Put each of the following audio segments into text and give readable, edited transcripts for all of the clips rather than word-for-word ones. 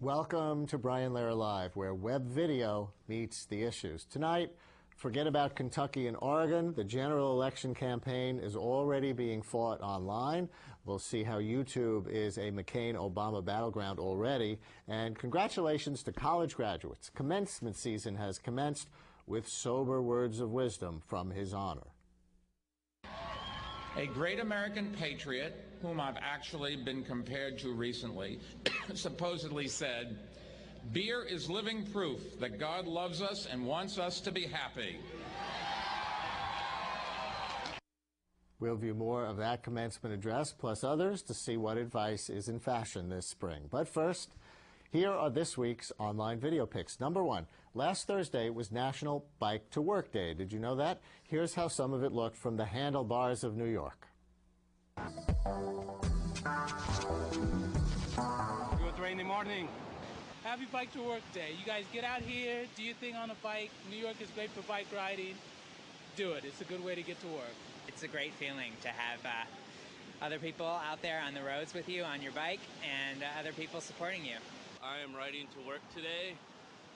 Welcome to Brian Lehrer Live, where web video meets the issues. Tonight, forget about Kentucky and Oregon. The general election campaign is already being fought online. We'll see how YouTube is a McCain-Obama battleground already. And congratulations to college graduates. Commencement season has commenced with sober words of wisdom from His Honor. A great American patriot, whom I've actually been compared to recently, supposedly said, "Beer is living proof that God loves us and wants us to be happy." We'll view more of that commencement address, plus others, to see what advice is in fashion this spring. But first, here are this week's online video picks. Number one, last Thursday was National Bike to Work Day. Did you know that? Here's how some of it looked from the handlebars of New York. Good rainy morning. Happy Bike to Work Day. You guys get out here, do your thing on a bike. New York is great for bike riding. Do it. It's a good way to get to work. It's a great feeling to have other people out there on the roads with you on your bike and other people supporting you. I am riding to work today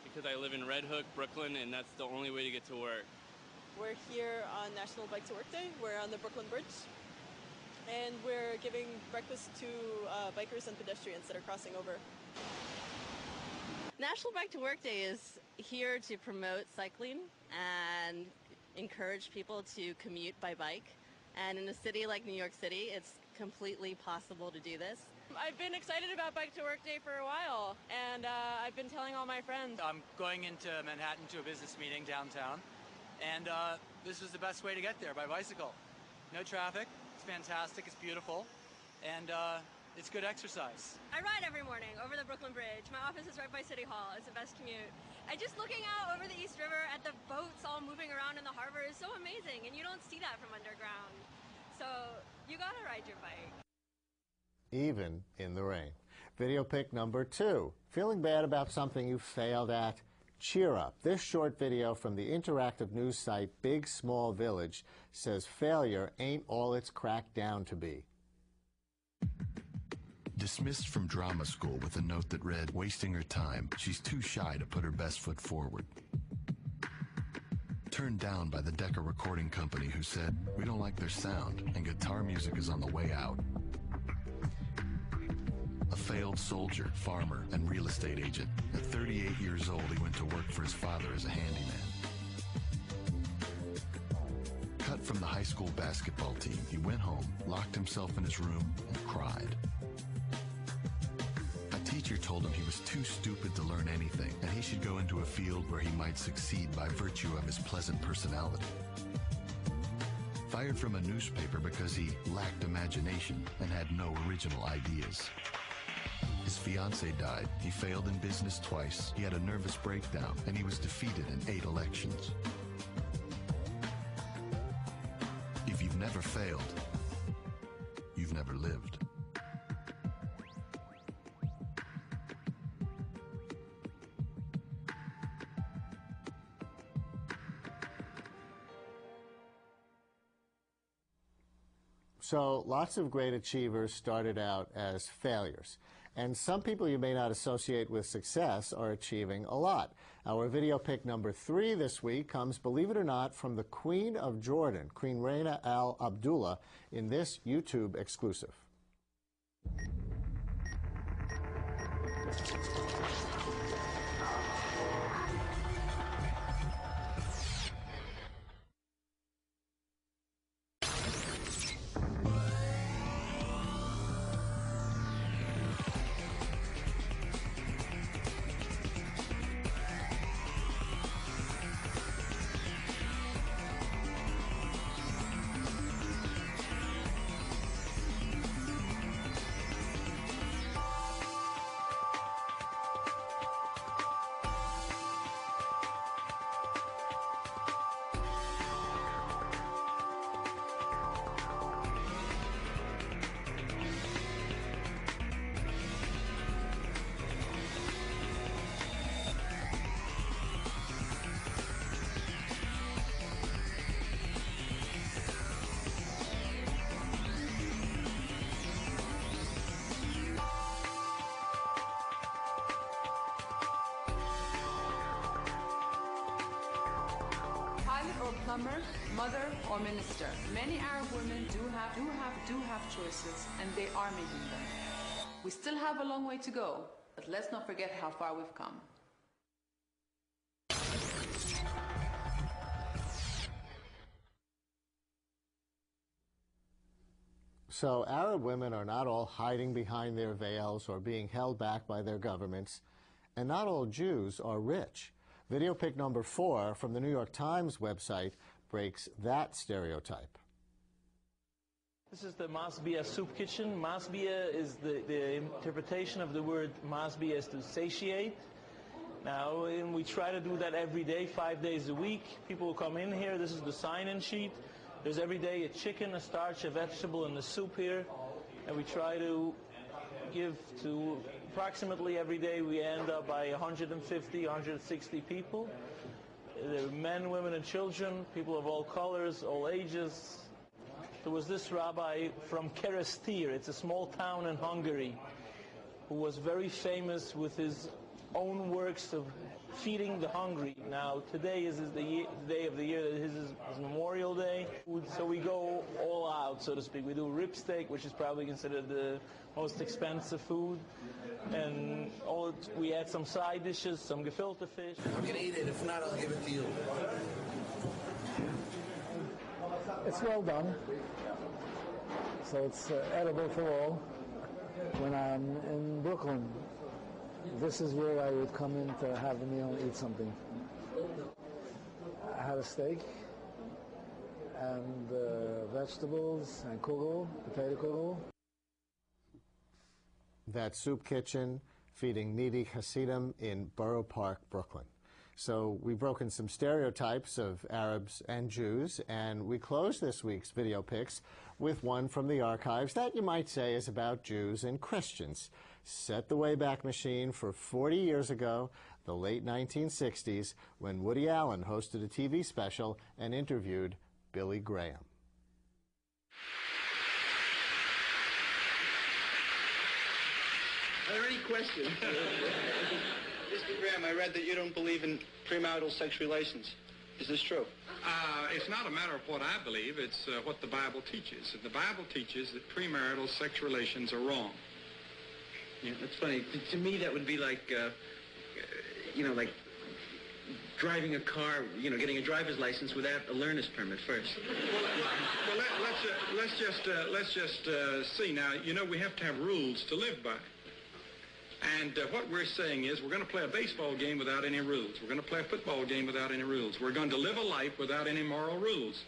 because I live in Red Hook, Brooklyn, and that's the only way to get to work. We're here on National Bike to Work Day. We're on the Brooklyn Bridge, and we're giving breakfast to bikers and pedestrians that are crossing over. National Bike to Work Day is here to promote cycling and encourage people to commute by bike. And in a city like New York City, it's completely possible to do this. I've been excited about Bike to Work Day for a while, and I've been telling all my friends. I'm going into Manhattan to a business meeting downtown, and this was the best way to get there, by bicycle. No traffic, it's fantastic, it's beautiful, and it's good exercise. I ride every morning over the Brooklyn Bridge. My office is right by City Hall. It's the best commute. And just looking out over the East River at the boats all moving around in the harbor is so amazing, and you don't see that from underground. So you gotta ride your bike. Even in the rain. Video pick number two. Feeling bad about something you failed at? Cheer up. This short video from the interactive news site Big Small Village says failure ain't all it's cracked down to be. Dismissed from drama school with a note that read, "Wasting her time. She's too shy to put her best foot forward." Turned down by the Decca recording company, who said, "We don't like their sound and guitar music is on the way out." A failed soldier, farmer, and real estate agent. At 38 years old, he went to work for his father as a handyman. Cut from the high school basketball team, he went home, locked himself in his room, and cried. A teacher told him he was too stupid to learn anything, and he should go into a field where he might succeed by virtue of his pleasant personality. Fired from a newspaper because he lacked imagination and had no original ideas. His fiancée died. He failed in business twice. He had a nervous breakdown, and he was defeated in 8 elections. If you've never failed, you've never lived. So lots of great achievers started out as failures. And some people you may not associate with success are achieving a lot. Our video pick number 3 this week comes, believe it or not, from the Queen of Jordan, Queen Reina Al Abdullah, in this YouTube exclusive. plumber, mother, or minister. Many Arab women do have choices, and they are making them. We still have a long way to go, but let's not forget how far we've come. So Arab women are not all hiding behind their veils or being held back by their governments, and not all Jews are rich. Video pic number 4 from the New York Times website breaks that stereotype. This is the masbia soup kitchen. Masbia is the interpretation of the word masbia is to satiate. Now, and we try to do that every day, 5 days a week. People come in here. This is the sign-in sheet. There's every day a chicken, a starch, a vegetable, and the soup here. And we try to give to approximately every day we end up by 150, 160 people. There are men, women, and children, people of all colors, all ages. There was this rabbi from Keresztér, it's a small town in Hungary, who was very famous with his own works of feeding the hungry. Now, today is the day of the year that his Memorial Day, so we go all out, so to speak. We do rib steak, which is probably considered the most expensive food, and we add some side dishes, some gefilte fish. I'm gonna eat it. If not, I'll give it to you. It's well done, so it's edible for all. When I'm in Brooklyn, this is where I would come in to have a meal and eat something. I had a steak and vegetables and kugel, potato kugel. That soup kitchen feeding needy Hasidim in Borough Park, Brooklyn. So we've broken some stereotypes of Arabs and Jews, and we close this week's video picks with one from the archives that you might say is about Jews and Christians. Set the Wayback Machine for 40 years ago, the late 1960s, when Woody Allen hosted a TV special and interviewed Billy Graham. Are there any questions? Mr. Graham, I read that you don't believe in premarital sex relations. Is this true? It's not a matter of what I believe, it's what the Bible teaches. And the Bible teaches that premarital sex relations are wrong. Yeah, that's funny. To me, that would be like, like driving a car, getting a driver's license without a learner's permit first. Well, let's just see. Now, we have to have rules to live by. And what we're saying is we're going to play a baseball game without any rules. We're going to play a football game without any rules. We're going to live a life without any moral rules.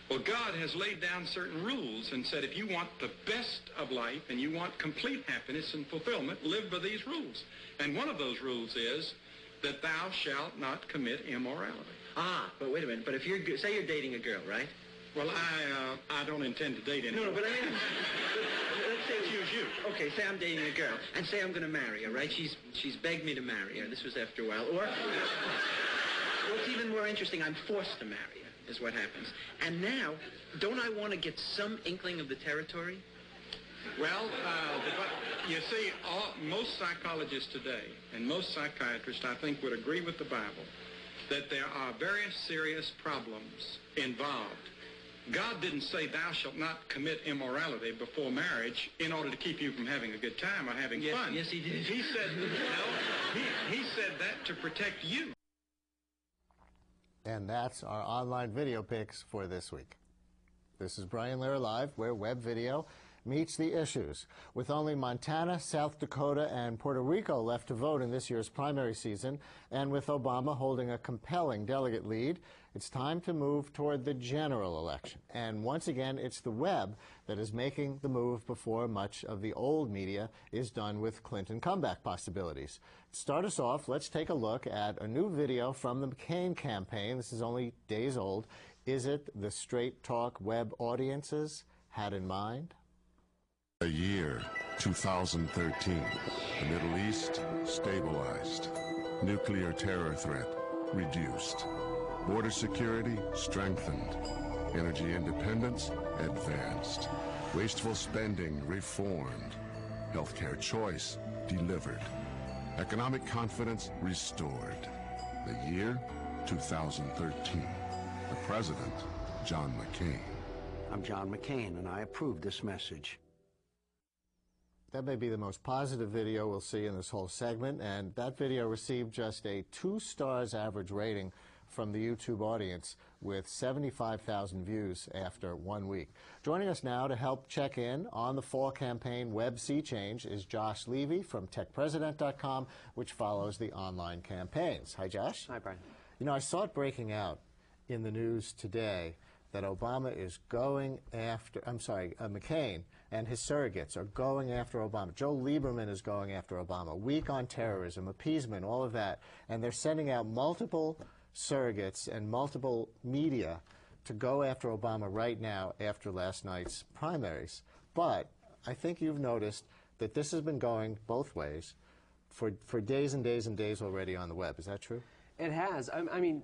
Well, God has laid down certain rules and said if you want the best of life and you want complete happiness and fulfillment, live by these rules. And one of those rules is that thou shalt not commit immorality. Ah, but wait a minute. But if say you're dating a girl, right? Well, I don't intend to date anyone. No, but I mean, let's say choose you. Okay, say I'm dating a girl, and say I'm going to marry her, right? She's begged me to marry her. This was after a while. Or, what's even more interesting, I'm forced to marry her, is what happens. And now, don't I want to get some inkling of the territory? Well, you see, most psychologists today, and most psychiatrists, I think, would agree with the Bible, that there are very serious problems involved. God didn't say thou shalt not commit immorality before marriage in order to keep you from having a good time or having fun. Yes, he did. He said, he said that to protect you. And that's our online video picks for this week. This is Brian Lehrer Live, where web video meets the issues. With only Montana, South Dakota, and Puerto Rico left to vote in this year's primary season, and with Obama holding a compelling delegate lead, it's time to move toward the general election. And once again, it's the web that is making the move before much of the old media is done with Clinton comeback possibilities. To start us off, let's take a look at a new video from the McCain campaign. This is only days old. Is it the straight talk web audiences had in mind? A year, 2013. The Middle East stabilized. Nuclear terror threat reduced. Border security strengthened. Energy independence advanced. Wasteful spending reformed. Healthcare choice delivered. Economic confidence restored. The year 2013. to President John McCain. I'm John McCain, and I approve this message. That may be the most positive video we'll see in this whole segment, and that video received just a 2 stars average rating from the YouTube audience with 75,000 views after 1 week. Joining us now to help check in on the fall campaign Web Sea Change is Josh Levy from techpresident.com, which follows the online campaigns. Hi, Josh. Hi, Brian. You know, I saw it breaking out in the news today that Obama is going after, McCain and his surrogates are going after Obama. Joe Lieberman is going after Obama. Weak on terrorism, appeasement, all of that. And they're sending out multiple surrogates and multiple media to go after Obama right now after last night's primaries. But I think you've noticed that this has been going both ways for days and days and days already on the web. Is that true? It has. I mean,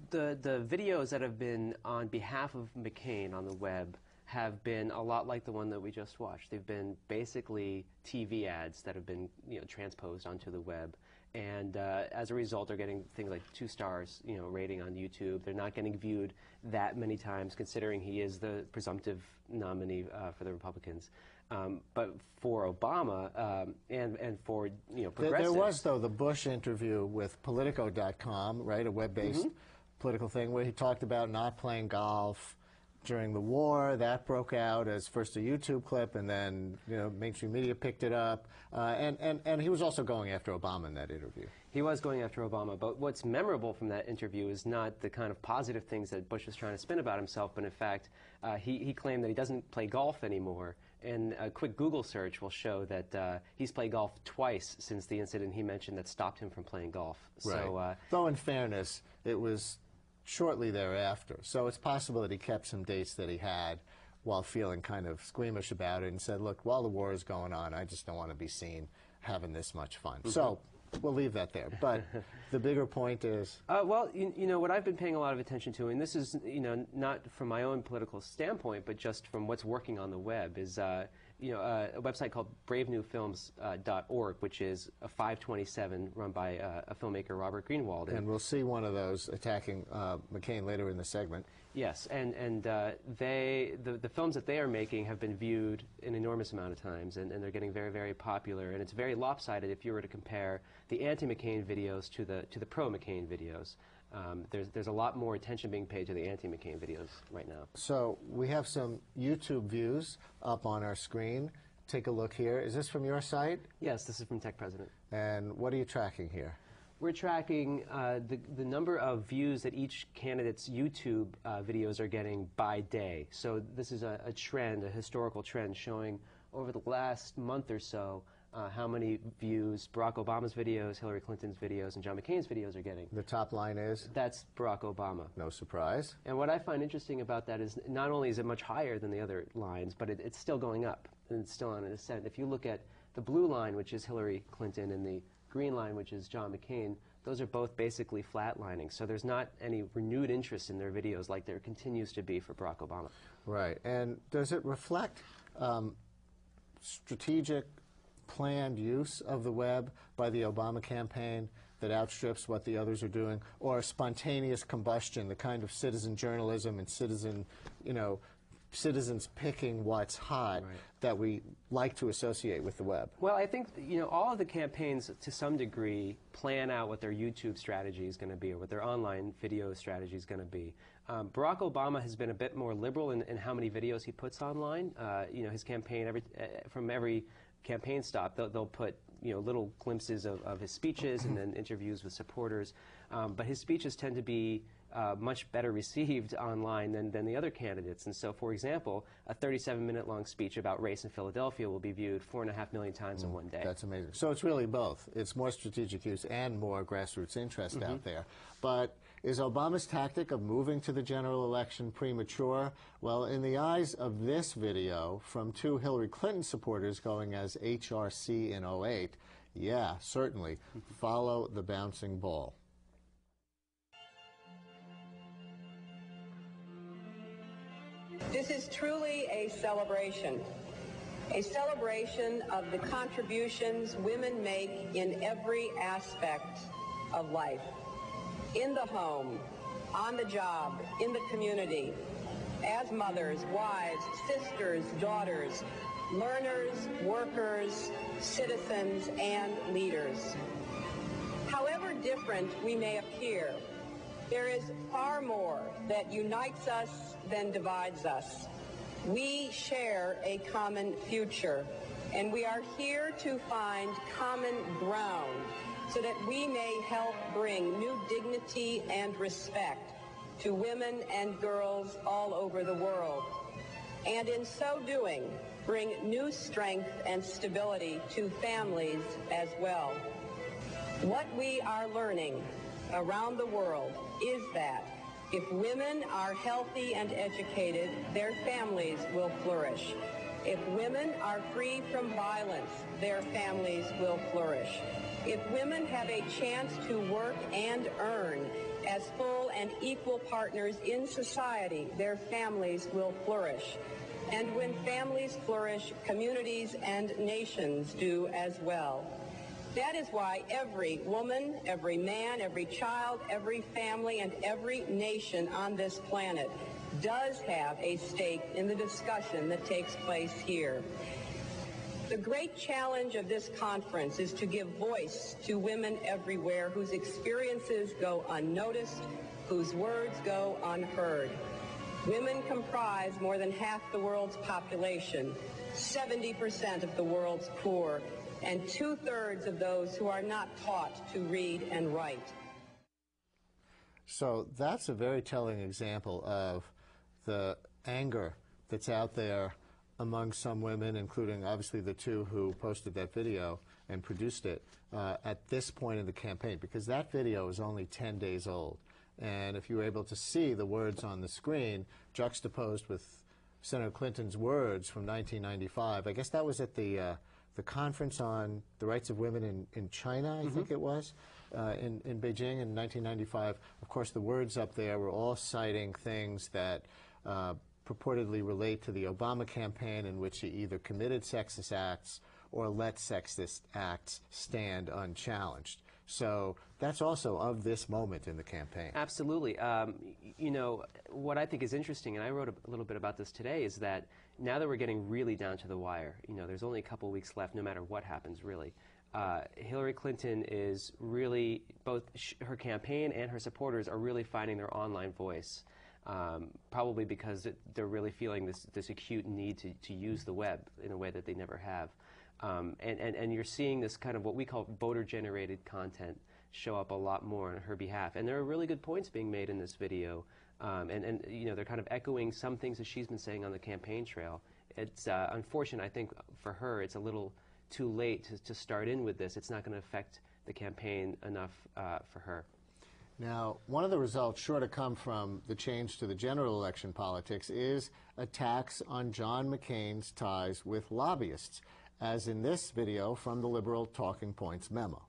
the videos that have been on behalf of McCain on the web have been a lot like the one that we just watched. They've been basically TV ads that have been, transposed onto the web. And as a result, they're getting things like 2 stars, rating on YouTube. They're not getting viewed that many times, considering he is the presumptive nominee for the Republicans. But for Obama and for progressives, there was though the Bush interview with Politico.com, right, a web-based political thing where he talked about not playing golf during the war. That broke out as first a YouTube clip, and then mainstream media picked it up. And he was also going after Obama in that interview. He was going after Obama, but what's memorable from that interview is not the kind of positive things that Bush was trying to spin about himself, but in fact, he claimed that he doesn't play golf anymore. And a quick Google search will show that he's played golf twice since the incident he mentioned that stopped him from playing golf. Right. So, though in fairness, it was shortly thereafter. So it's possible that he kept some dates that he had while feeling kind of squeamish about it and said, look, while the war is going on, I just don't want to be seen having this much fun. So we'll leave that there. But the bigger point is... well, what I've been paying a lot of attention to, and this is, not from my own political standpoint, but just from what's working on the web, is, a website called bravenewfilms.org, which is a 527 run by a filmmaker, Robert Greenwald. And we'll see one of those attacking McCain later in the segment. Yes, and the films that they are making have been viewed an enormous amount of times, and they're getting very, very popular. And it's very lopsided if you were to compare the anti-McCain videos to the pro-McCain videos. There's a lot more attention being paid to the anti-McCain videos right now. So we have some YouTube views up on our screen. Take a look here. Is this from your site? Yes, this is from Tech President. And what are you tracking here? We're tracking the number of views that each candidate's YouTube videos are getting by day. So this is a trend, a historical trend, showing over the last month or so how many views Barack Obama's videos, Hillary Clinton's videos, and John McCain's videos are getting. The top line is? That's Barack Obama. No surprise. And what I find interesting about that is not only is it much higher than the other lines, but it's still going up, and it's still on an ascent. If you look at the blue line, which is Hillary Clinton, and the green line, which is John McCain, those are both basically flatlining. So there's not any renewed interest in their videos like there continues to be for Barack Obama. Right. And does it reflect strategic, planned use of the web by the Obama campaign that outstrips what the others are doing, or spontaneous combustion, the kind of citizen journalism and citizens picking what's hot that we like to associate with the web? Well, I think, all of the campaigns, to some degree, plan out what their YouTube strategy is going to be or what their online video strategy is going to be. Barack Obama has been a bit more liberal in how many videos he puts online. His campaign, from every campaign stop, they'll put little glimpses of his speeches and then interviews with supporters. But his speeches tend to be much better received online than the other candidates. And so, for example, a 37-minute long speech about race in Philadelphia will be viewed 4.5 million times in one day. That's amazing. So it's really both. It's more strategic use and more grassroots interest out there. But is Obama's tactic of moving to the general election premature? Well, in the eyes of this video from 2 Hillary Clinton supporters going as HRC in 08, yeah, certainly. Follow the bouncing ball. This is truly a celebration of the contributions women make in every aspect of life, in the home, on the job, in the community, as mothers, wives, sisters, daughters, learners, workers, citizens, and leaders. However different we may appear, there is far more that unites us than divides us. We share a common future, and we are here to find common ground so that we may help bring new dignity and respect to women and girls all over the world, and in so doing, bring new strength and stability to families as well. What we are learning around the world is that if women are healthy and educated, their families will flourish. If women are free from violence, their families will flourish. If women have a chance to work and earn as full and equal partners in society, their families will flourish. And when families flourish, communities and nations do as well. That is why every woman, every man, every child, every family, and every nation on this planet does have a stake in the discussion that takes place here. The great challenge of this conference is to give voice to women everywhere whose experiences go unnoticed, whose words go unheard. Women comprise more than half the world's population, 70% of the world's poor, and 2/3 of those who are not taught to read and write. So that's a very telling example of the anger that's out there among some women, including obviously the two who posted that video and produced it at this point in the campaign, because that video is only 10 days old. And if you were able to see the words on the screen juxtaposed with Senator Clinton's words from 1995, I guess that was at the conference on the rights of women in China, I think it was, in Beijing in 1995. Of course, the words up there were all citing things that purportedly relate to the Obama campaign, in which he either committed sexist acts or let sexist acts stand unchallenged. So that's also of this moment in the campaign. Absolutely. You know, what I think is interesting, and I wrote a little bit about this today, is that now that we're getting really down to the wire, you know, there's only a couple weeks left no matter what happens, really. Hillary Clinton is really, both her campaign and her supporters are really finding their online voice, probably because they're really feeling this acute need to use the web in a way that they never have. And you're seeing this kind of what we call voter-generated content show up a lot more on her behalf. And there are really good points being made in this video. And you know, they're kind of echoing some things that she's been saying on the campaign trail. It's unfortunate, I think, for her, it's a little too late to start in with this. It's not going to affect the campaign enough for her. Now, one of the results sure to come from the change to the general election politics is attacks on John McCain's ties with lobbyists, as in this video from the Liberal Talking Points memo.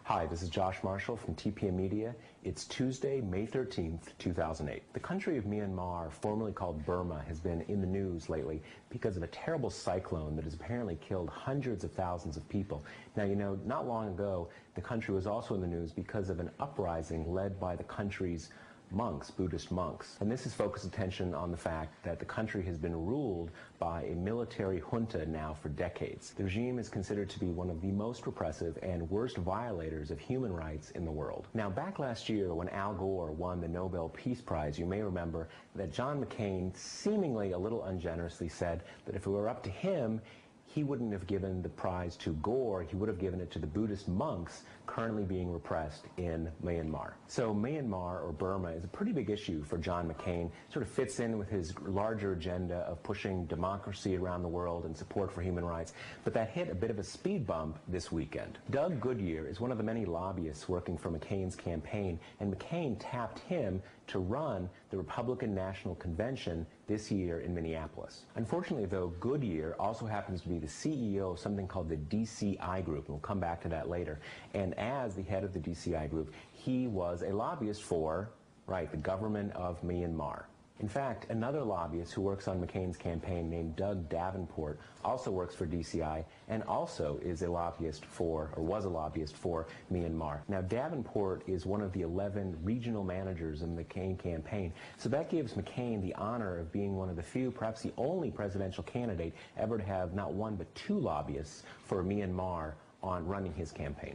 Hi, this is Josh Marshall from TPM Media. It's Tuesday, May 13th, 2008. The country of Myanmar, formerly called Burma, has been in the news lately because of a terrible cyclone that has apparently killed hundreds of thousands of people. Now, you know, not long ago, the country was also in the news because of an uprising led by the country's monks, Buddhist monks. And this has focused attention on the fact that the country has been ruled by a military junta now for decades. The regime is considered to be one of the most repressive and worst violators of human rights in the world. Now, back last year when Al Gore won the Nobel Peace Prize, you may remember that John McCain seemingly a little ungenerously said that if it were up to him, he wouldn't have given the prize to Gore, he would have given it to the Buddhist monks currently being repressed in Myanmar. So Myanmar, or Burma, is a pretty big issue for John McCain. Sort of fits in with his larger agenda of pushing democracy around the world and support for human rights. But that hit a bit of a speed bump this weekend. Doug Goodyear is one of the many lobbyists working for McCain's campaign, and McCain tapped him to run the Republican National Convention this year in Minneapolis. Unfortunately, though, Goodyear also happens to be the CEO of something called the DCI Group, and we'll come back to that later. And as the head of the DCI Group, he was a lobbyist for, right, the government of Myanmar. In fact, another lobbyist who works on McCain's campaign named Doug Davenport also works for DCI and also is a lobbyist for, or was a lobbyist for, Myanmar. Now, Davenport is one of the 11 regional managers in the McCain campaign, so that gives McCain the honor of being one of the few, perhaps the only presidential candidate ever to have not one but two lobbyists for Myanmar on running his campaign.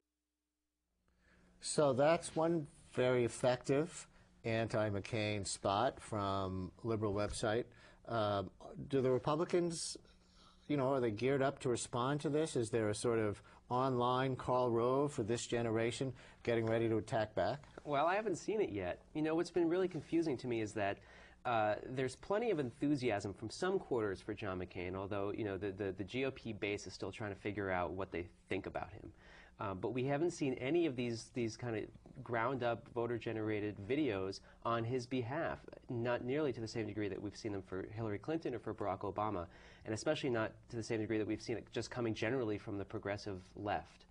So that's one very effective anti-McCain spot from liberal website. Do the Republicans, are they geared up to respond to this? Is there a sort of online Karl Rove for this generation getting ready to attack back? Well, I haven't seen it yet. What's been really confusing to me is that there's plenty of enthusiasm from some quarters for John McCain, although, the GOP base is still trying to figure out what they think about him. But we haven't seen any of these kind of ground-up, voter-generated videos on his behalf, not nearly to the same degree that we've seen them for Hillary Clinton or for Barack Obama, and especially not to the same degree that we've seen it just coming generally from the progressive left.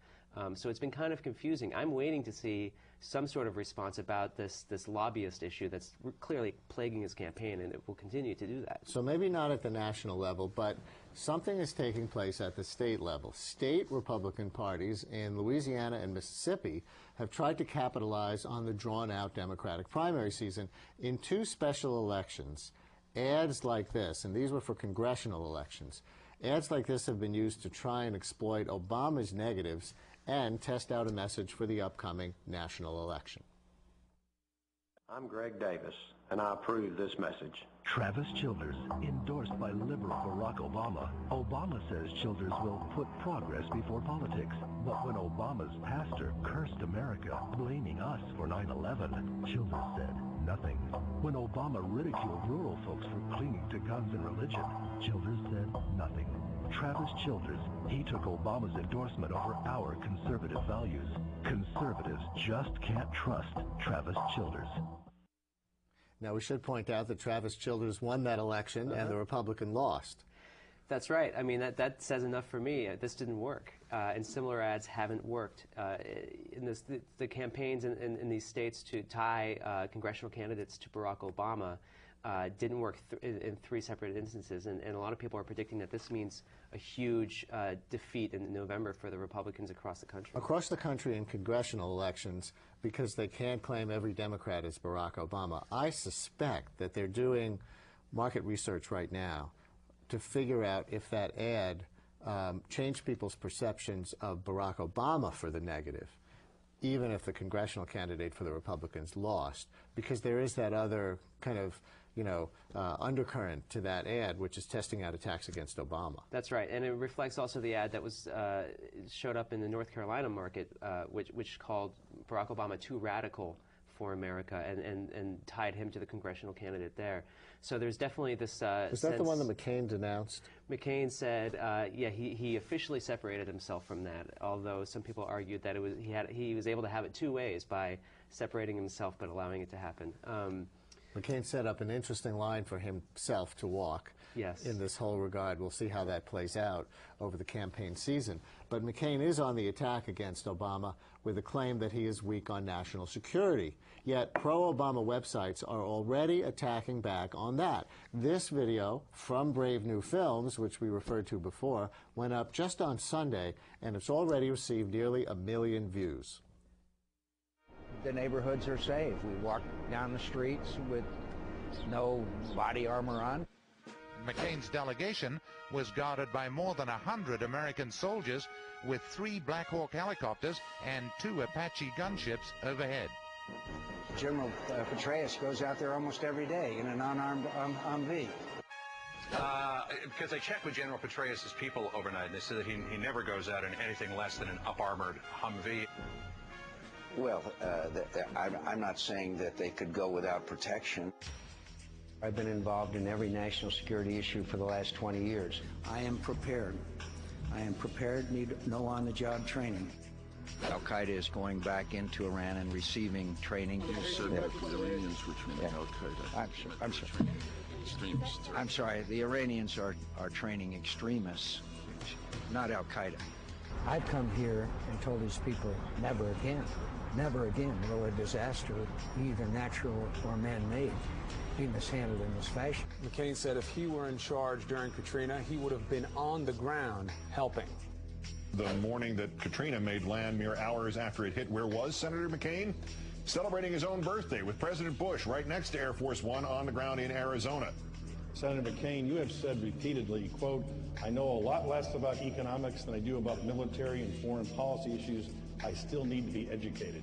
So it's been kind of confusing. I'm waiting to see some sort of response about this lobbyist issue that's clearly plaguing his campaign, and it will continue to do that. So maybe not at the national level, but something is taking place at the state level. State Republican parties in Louisiana and Mississippi have tried to capitalize on the drawn-out Democratic primary season in two special elections. Ads like this, and these were for congressional elections, ads like this have been used to try and exploit Obama's negatives and test out a message for the upcoming national election. I'm Greg Davis, and I approve this message. Travis Childers, endorsed by liberal Barack Obama. Obama says Childers will put progress before politics. But when Obama's pastor cursed America, blaming us for 9/11, Childers said nothing. When Obama ridiculed rural folks for clinging to guns and religion, Childers said nothing. Travis Childers, he took Obama's endorsement over our conservative values. Conservatives just can't trust Travis Childers. Now, we should point out that Travis Childers won that election and the Republican lost. That's right. I mean, that says enough for me. This didn't work, and similar ads haven't worked. The campaigns in these states to tie congressional candidates to Barack Obama didn't work in three separate instances, and a lot of people are predicting that this means a huge defeat in November for the Republicans across the country. Across the country in congressional elections, because they can't claim every Democrat is Barack Obama. I suspect that they're doing market research right now to figure out if that ad changed people's perceptions of Barack Obama for the negative, even if the congressional candidate for the Republicans lost, because there is that other kind of undercurrent to that ad, which is testing out attacks against Obama. That's right, and it reflects also the ad that was showed up in the North Carolina market, which called Barack Obama too radical for America, and tied him to the congressional candidate there. So there's definitely this Is that the one that McCain denounced? McCain said, yeah, he officially separated himself from that, although some people argued that he was able to have it two ways, by separating himself but allowing it to happen. McCain set up an interesting line for himself to walk in this whole regard. We'll see how that plays out over the campaign season. But McCain is on the attack against Obama with a claim that he is weak on national security. Yet pro-Obama websites are already attacking back on that. This video from Brave New Films, which we referred to before, went up just on Sunday, and it's already received nearly 1 million views. The neighborhoods are safe. We walk down the streets with no body armor on. McCain's delegation was guarded by more than 100 American soldiers with 3 Black Hawk helicopters and 2 Apache gunships overhead. General Petraeus goes out there almost every day in an unarmed Humvee. Because I checked with General Petraeus' people overnight, and they said that he never goes out in anything less than an up-armored Humvee. Well, I'm not saying that they could go without protection. I've been involved in every national security issue for the last 20 years. I am prepared. I am prepared, need no on-the-job training. Al-Qaeda is going back into Iran and receiving training. You said that the Iranians were training Al-Qaeda. I'm sorry. Extremists. I'm sorry. The Iranians are training extremists, not Al-Qaeda. I've come here and told these people, never again will a disaster, either natural or man-made, be mishandled in this fashion. McCain said if he were in charge during Katrina, he would have been on the ground helping. The morning that Katrina made land, mere hours after it hit, where was Senator McCain? Celebrating his own birthday with President Bush right next to Air Force One on the ground in Arizona. Senator McCain, you have said repeatedly, quote, I know a lot less about economics than I do about military and foreign policy issues. I still need to be educated.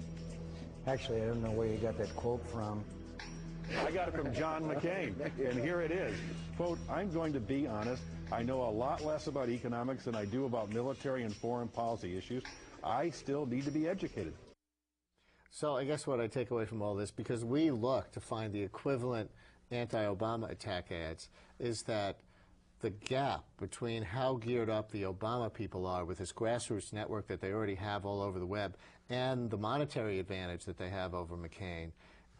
Actually, I don't know where you got that quote from. I got it from John McCain, and here it is. Quote, I'm going to be honest. I know a lot less about economics than I do about military and foreign policy issues. I still need to be educated. So I guess what I take away from all this, because we look to find the equivalent anti-Obama attack ads, is that the gap between how geared up the Obama people are with this grassroots network that they already have all over the web and the monetary advantage that they have over McCain,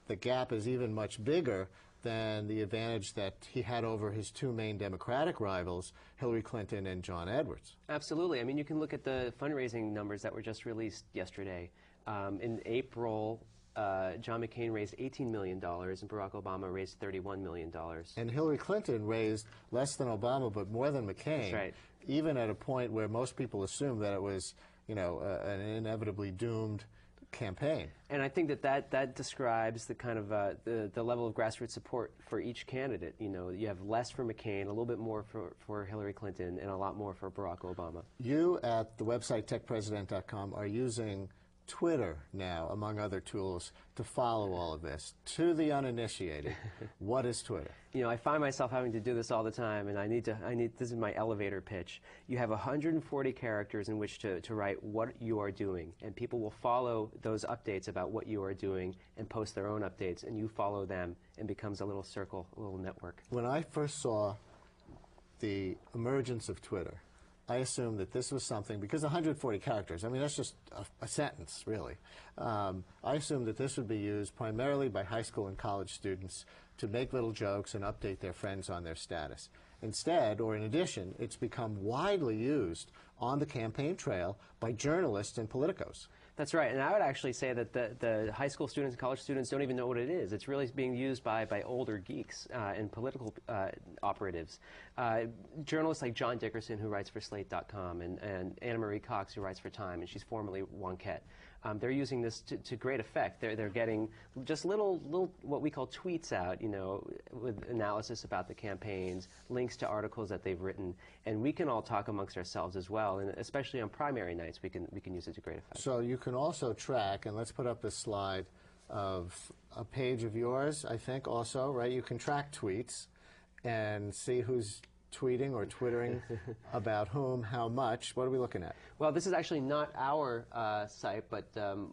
the gap is even much bigger than the advantage that he had over his two main Democratic rivals, Hillary Clinton and John Edwards. Absolutely. I mean, you can look at the fundraising numbers that were just released yesterday. In April, John McCain raised $18 million and Barack Obama raised $31 million. And Hillary Clinton raised less than Obama, but more than McCain. That's right. Even at a point where most people assumed that it was, you know, an inevitably doomed campaign. And I think that describes the kind of the level of grassroots support for each candidate. You know, you have less for McCain, a little bit more for Hillary Clinton, and a lot more for Barack Obama. You at the website techpresident.com are using Twitter now, among other tools, to follow all of this. To the uninitiated, what is Twitter? You know, I find myself having to do this all the time, and this is my elevator pitch. You have 140 characters in which to write what you are doing, and people will follow those updates about what you are doing and post their own updates, and you follow them, and becomes a little circle, a little network. When I first saw the emergence of Twitter, I assumed that this was something, because 140 characters, I mean, that's just a sentence, really. I assumed that this would be used primarily by high school and college students to make little jokes and update their friends on their status. Instead, or in addition, it's become widely used on the campaign trail by journalists and politicos. That's right, and I would actually say that the high school students and college students don't even know what it is. It's really being used by older geeks and political operatives. Journalists like John Dickerson, who writes for Slate.com, and Anna Marie Cox, who writes for Time, and she's formerly Wonkette. They're using this to great effect. They're getting just little what we call tweets out, you know, with analysis about the campaigns, links to articles that they've written, and we can all talk amongst ourselves as well. And especially on primary nights, we can use it to great effect. So you can also track, and let's put up this slide of a page of yours, I think, also, right? You can track tweets and see who's tweeting or twittering about whom, how much. What are we looking at? Well, this is actually not our site, but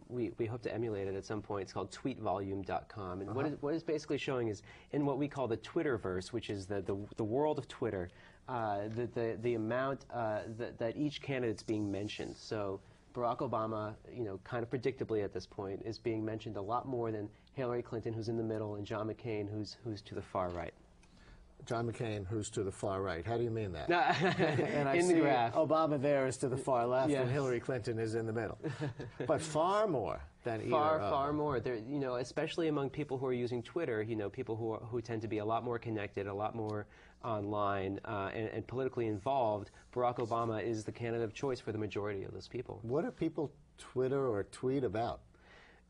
we hope to emulate it at some point. It's called tweetvolume.com. And what it's basically showing is, in what we call the Twitterverse, which is the world of Twitter, the amount that each candidate's being mentioned. So Barack Obama, you know, kind of predictably at this point, is being mentioned a lot more than Hillary Clinton, who's in the middle, and John McCain, who's to the far right. John McCain, who's to the far right. How do you mean that? And I see the graph. Obama there is to the far left, yes, and Hillary Clinton is in the middle. But far more than either far more. There, you know, especially among people who are using Twitter, you know, people who tend to be a lot more connected, a lot more online, and politically involved. Barack Obama is the candidate of choice for the majority of those people. What do people Twitter or tweet about?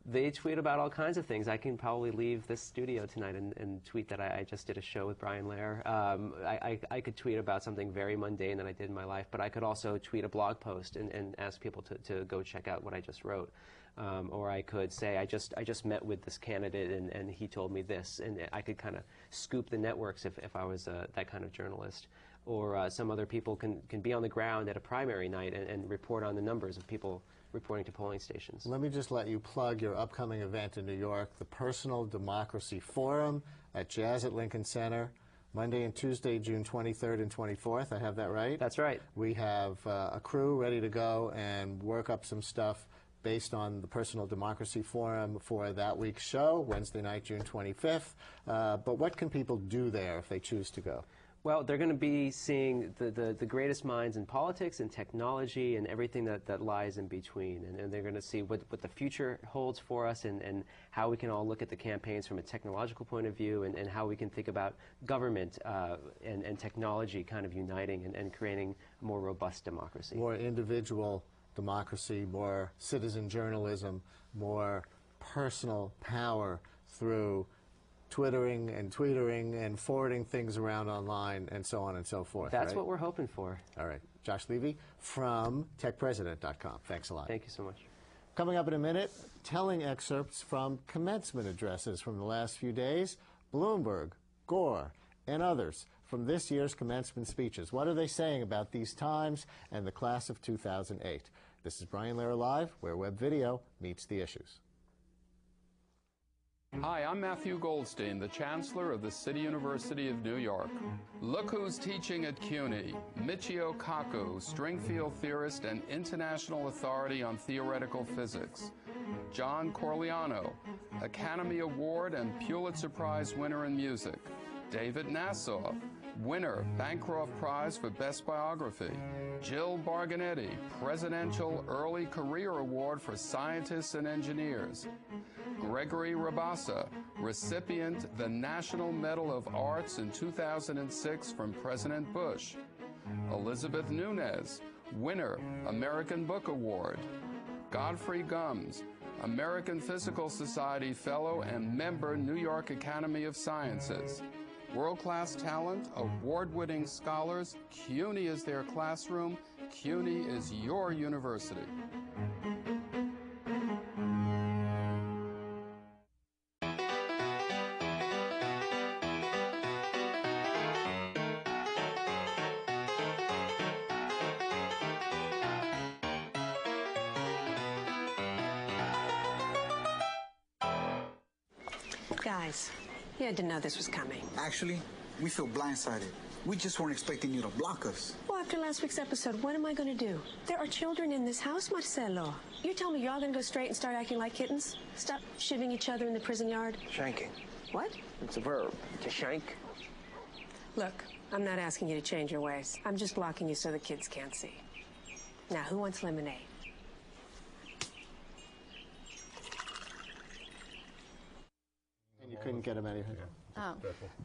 They tweet about all kinds of things. I can probably leave this studio tonight and tweet that I just did a show with Brian Lehrer. I could tweet about something very mundane that I did in my life, but I could also tweet a blog post and ask people to go check out what I just wrote. Or I could say, I just met with this candidate and he told me this, and I could kind of scoop the networks if I was that kind of journalist. Or some other people can be on the ground at a primary night and report on the numbers of people reporting to polling stations. Let me just let you plug your upcoming event in New York, the Personal Democracy Forum at Jazz at Lincoln Center, Monday and Tuesday, June 23rd and 24th. I have that right? That's right. We have a crew ready to go and work up some stuff based on the Personal Democracy Forum for that week's show, Wednesday night, June 25th. But what can people do there if they choose to go? Well, they're going to be seeing the greatest minds in politics and technology and everything that lies in between. And they're going to see what the future holds for us and how we can all look at the campaigns from a technological point of view and how we can think about government and technology kind of uniting and creating a more robust democracy. More individual democracy, more citizen journalism, more personal power through Twittering and tweetering and forwarding things around online and so on and so forth. That's right? what we're hoping for. All right. Josh Levy from techpresident.com. Thanks a lot. Thank you so much. Coming up in a minute, telling excerpts from commencement addresses from the last few days, Bloomberg, Gore, and others from this year's commencement speeches. What are they saying about these times and the class of 2008? This is Brian Lehrer Live, where web video meets the issues. Hi, I'm Matthew Goldstein, the Chancellor of the City University of New York. Look who's teaching at CUNY. Michio Kaku, string field theorist and international authority on theoretical physics. John Corleano, Academy Award and Pulitzer Prize winner in music. David Nassau, winner, Bancroft Prize for Best Biography. Jill Barganetti, Presidential Early Career Award for Scientists and Engineers. Gregory Rabassa, recipient the National Medal of Arts in 2006 from President Bush. Elizabeth Nunez, winner, American Book Award. Godfrey Gumbs, American Physical Society Fellow and member, New York Academy of Sciences. World-class talent, award-winning scholars, CUNY is their classroom, CUNY is your university. Guys, you had to know this was coming. Actually, we feel blindsided. We just weren't expecting you to block us. Well, after last week's episode, what am I going to do? There are children in this house, Marcelo. You're telling me you're all going to go straight and start acting like kittens? Stop shivving each other in the prison yard? Shanking. What? It's a verb. To shank. Look, I'm not asking you to change your ways. I'm just blocking you so the kids can't see. Now, who wants lemonade? You couldn't get him anything. Oh.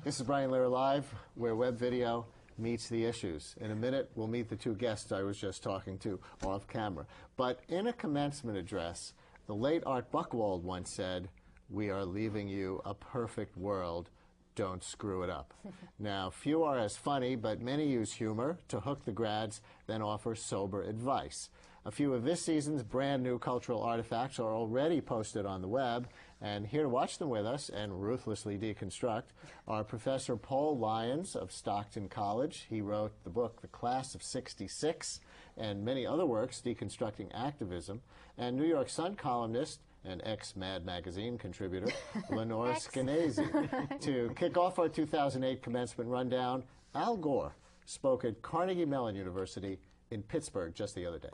This is Brian Lehrer Live, where web video meets the issues. In a minute, we'll meet the two guests I was just talking to off camera. But in a commencement address, the late Art Buchwald once said, "We are leaving you a perfect world. Don't screw it up." Now, few are as funny, but many use humor to hook the grads, then offer sober advice. A few of this season's brand new cultural artifacts are already posted on the web, and here to watch them with us and ruthlessly deconstruct are Professor Paul Lyons of Stockton College. He wrote the book The Class of '66 and many other works deconstructing activism, and New York Sun columnist and ex-Mad Magazine contributor Lenore Skenazy. To kick off our 2008 commencement rundown, Al Gore spoke at Carnegie Mellon University in Pittsburgh just the other day.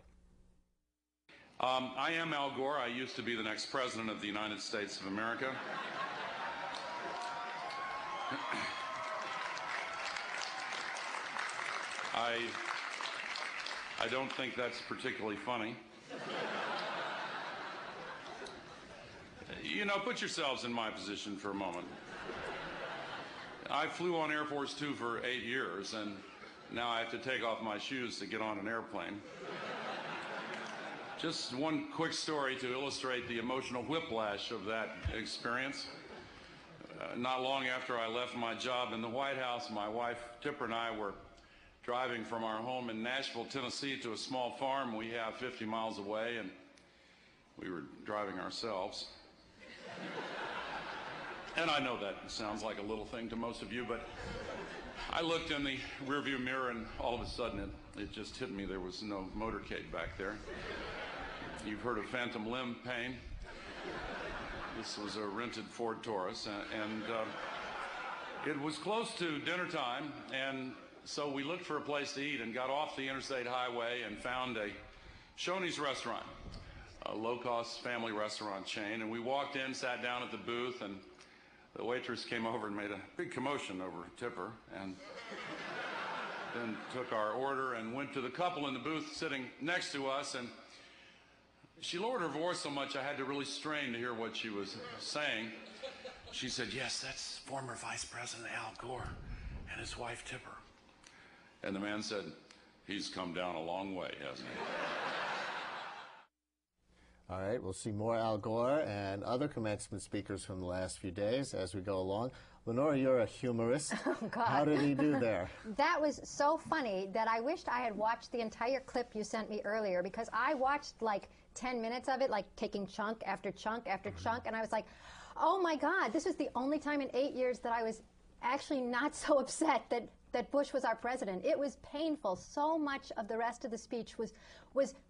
I am Al Gore. I used to be the next president of the United States of America. I don't think that's particularly funny. You know, put yourselves in my position for a moment. I flew on Air Force Two for 8 years, and now I have to take off my shoes to get on an airplane. Just one quick story to illustrate the emotional whiplash of that experience. Not long after I left my job in the White House, my wife, Tipper, and I were driving from our home in Nashville, Tennessee to a small farm we have 50 miles away, and we were driving ourselves. And I know that sounds like a little thing to most of you, but I looked in the rearview mirror, and all of a sudden it just hit me. There was no motorcade back there. You've heard of phantom limb pain. This was a rented Ford Taurus, and it was close to dinner time, and so we looked for a place to eat and got off the interstate highway and found a Shoney's restaurant, a low-cost family restaurant chain, and we walked in, sat down at the booth, and the waitress came over and made a big commotion over Tipper, and then took our order and went to the couple in the booth sitting next to us, and she lowered her voice so much I had to really strain to hear what she was saying. She said, "Yes, that's former Vice President Al Gore and his wife Tipper." And the man said, "He's come down a long way, hasn't he?" All right, we'll see more Al Gore and other commencement speakers from the last few days as we go along. Lenora, you're a humorist. Oh, God. How did he do there? That was so funny that I wished I had watched the entire clip you sent me earlier, because I watched like 10 minutes of it, like taking chunk after chunk after chunk, and I was like, oh my God, this was the only time in 8 years that I was actually not so upset that Bush was our president. It was painful. So much of the rest of the speech was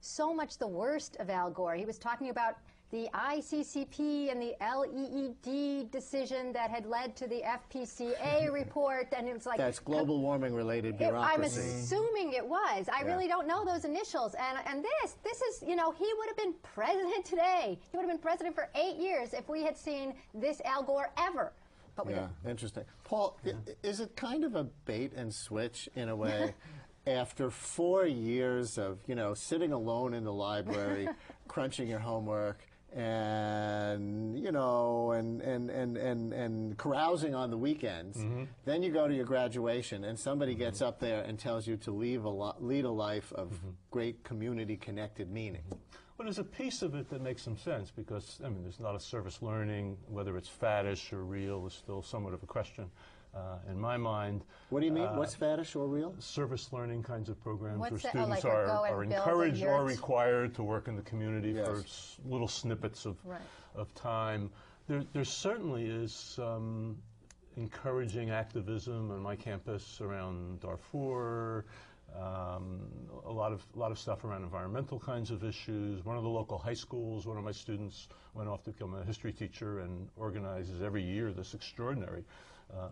so much the worst of Al Gore. He was talking about the ICCP and the LEED decision that had led to the FPCA report, and it was like... That's global warming related bureaucracy. I'm assuming it was. I really don't know those initials. And this is, you know, he would have been president today. He would have been president for 8 years if we had seen this Al Gore ever. But we didn't. Interesting. Paul, is it kind of a bait and switch in a way? After 4 years of, you know, sitting alone in the library, crunching your homework, and you know, and carousing on the weekends, then you go to your graduation, and somebody gets up there and tells you to lead a life of great community-connected meaning. Well, there's a piece of it that makes some sense, because, I mean, there's a lot of service learning. Whether it's faddish or real is still somewhat of a question in my mind. What do you mean? What's faddish or real? Service learning kinds of programs where What's that? students Oh, like are encouraged or required to work in the community for little snippets of time. There certainly is encouraging activism on my campus around Darfur. A lot of stuff around environmental kinds of issues. One of the local high schools, one of my students went off to become a history teacher and organizes every year this extraordinary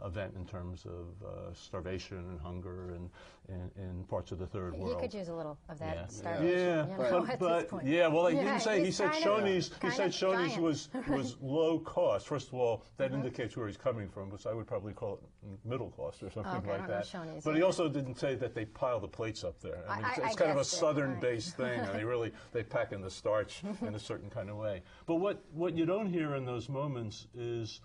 event in terms of starvation and hunger in parts of the third world. He could use a little of that starvation. Yeah, you know, at this point. Well, he didn't say. He said Shoney's was low cost. First of all, that indicates where he's coming from, which I would probably call it middle cost or something like that. But he also didn't say that they pile the plates up there. I mean, it's kind of a southern-based thing, and they pack in the starch in a certain kind of way. But what you don't hear in those moments is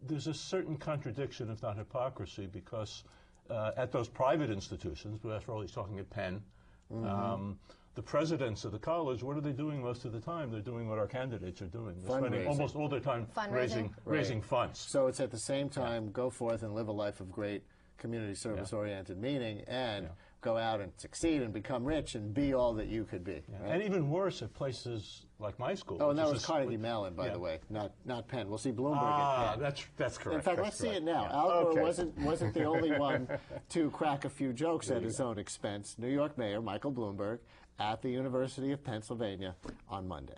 there's a certain contradiction, if not hypocrisy, because at those private institutions, but after all, he's talking at Penn, the presidents of the college, what are they doing most of the time? They're doing what our candidates are doing. They're spending almost all their time raising funds. So it's at the same time, go forth and live a life of great community service-oriented meaning, and go out and succeed and become rich and be all that you could be. Right? And even worse at places like my school. Oh, and that was Carnegie Mellon, by the way, not Penn. We'll see Bloomberg at Penn. That's correct. In fact, let's see it now. Al Gore wasn't the only one to crack a few jokes at his own expense. New York Mayor Michael Bloomberg at the University of Pennsylvania on Monday.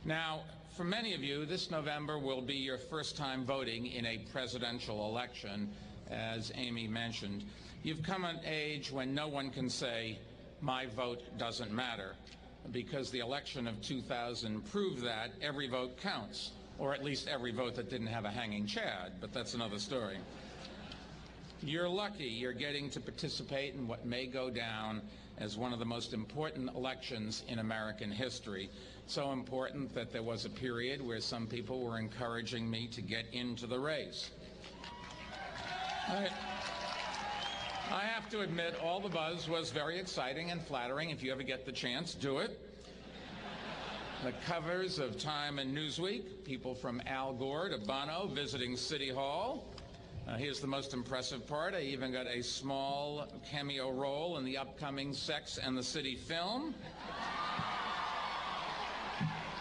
Now, for many of you, this November will be your first time voting in a presidential election, as Amy mentioned. You've come an age when no one can say, my vote doesn't matter, because the election of 2000 proved that every vote counts, or at least every vote that didn't have a hanging chad, but that's another story. You're lucky you're getting to participate in what may go down as one of the most important elections in American history. So important that there was a period where some people were encouraging me to get into the race. I have to admit, all the buzz was very exciting and flattering. If you ever get the chance, do it. The covers of Time and Newsweek, people from Al Gore to Bono visiting City Hall. Here's the most impressive part. I even got a small cameo role in the upcoming Sex and the City film.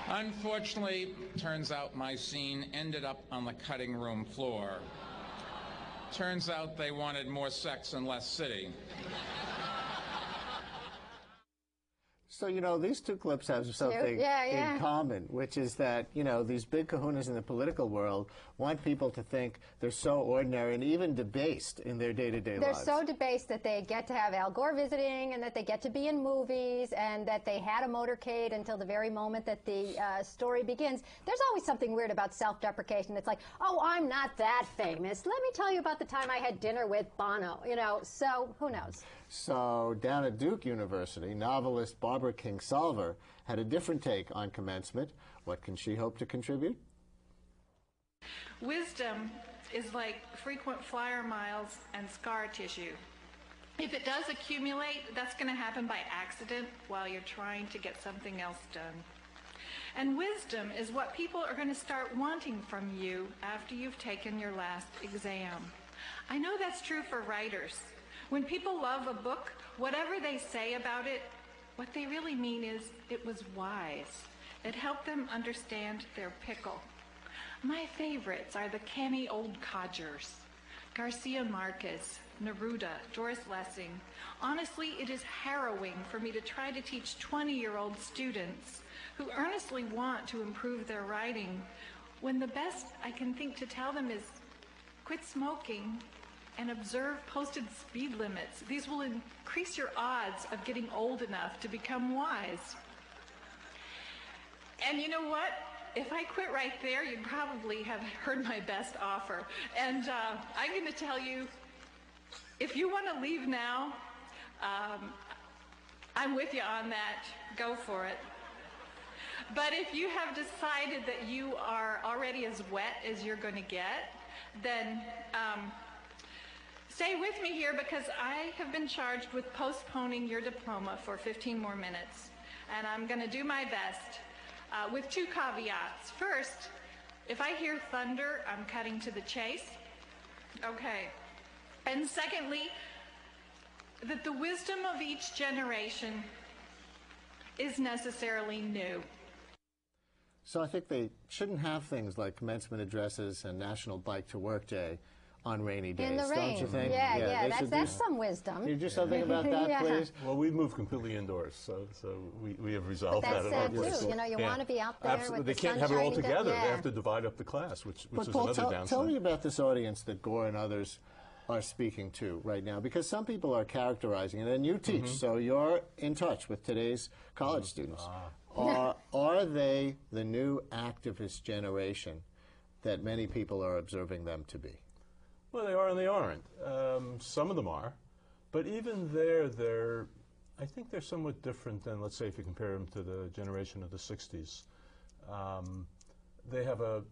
Unfortunately, turns out my scene ended up on the cutting room floor. Turns out they wanted more sex and less city. So, you know, these two clips have something in common, which is that, you know, these big kahunas in the political world want people to think they're so ordinary and even debased in their day-to-day lives. They're so debased that they get to have Al Gore visiting and that they get to be in movies and that they had a motorcade until the very moment that the story begins. There's always something weird about self-deprecation. It's like, oh, I'm not that famous. Let me tell you about the time I had dinner with Bono, you know, so who knows? So down at Duke University, novelist Barbara Kingsolver had a different take on commencement. What can she hope to contribute? Wisdom is like frequent flyer miles and scar tissue. If it does accumulate, that's going to happen by accident while you're trying to get something else done. And wisdom is what people are going to start wanting from you after you've taken your last exam. I know that's true for writers. When people love a book, whatever they say about it, what they really mean is it was wise. It helped them understand their pickle. My favorites are the canny old codgers, Garcia Marquez, Neruda, Doris Lessing. Honestly, it is harrowing for me to try to teach 20-year-old students who earnestly want to improve their writing when the best I can think to tell them is quit smoking and observe posted speed limits. These will increase your odds of getting old enough to become wise. And you know what? If I quit right there, you'd probably have heard my best offer. And I'm going to tell you, if you want to leave now, I'm with you on that. Go for it. But if you have decided that you are already as wet as you're going to get, then stay with me here because I have been charged with postponing your diploma for 15 more minutes. And I'm going to do my best with two caveats. First, if I hear thunder, I'm cutting to the chase. Okay. And secondly, that the wisdom of each generation is necessarily new. So I think they shouldn't have things like commencement addresses and National Bike to Work Day on rainy days, in the rain. Don't you think? Yeah, that's some wisdom. Can you do something about that, please? Well, we moved completely indoors, so we have resolved that at our place. Too. You know, you want to be out there with they the can't have it all shining together. down. They have to divide up the class, which is Paul, another downside. Tell me about this audience that Gore and others are speaking to right now, because some people are characterizing it, and you teach, so you're in touch with today's college students. Are they the new activist generation that many people are observing them to be? Well, they are and they aren't. Some of them are, but even there, I think they're somewhat different than, let's say, if you compare them to the generation of the '60s. They have a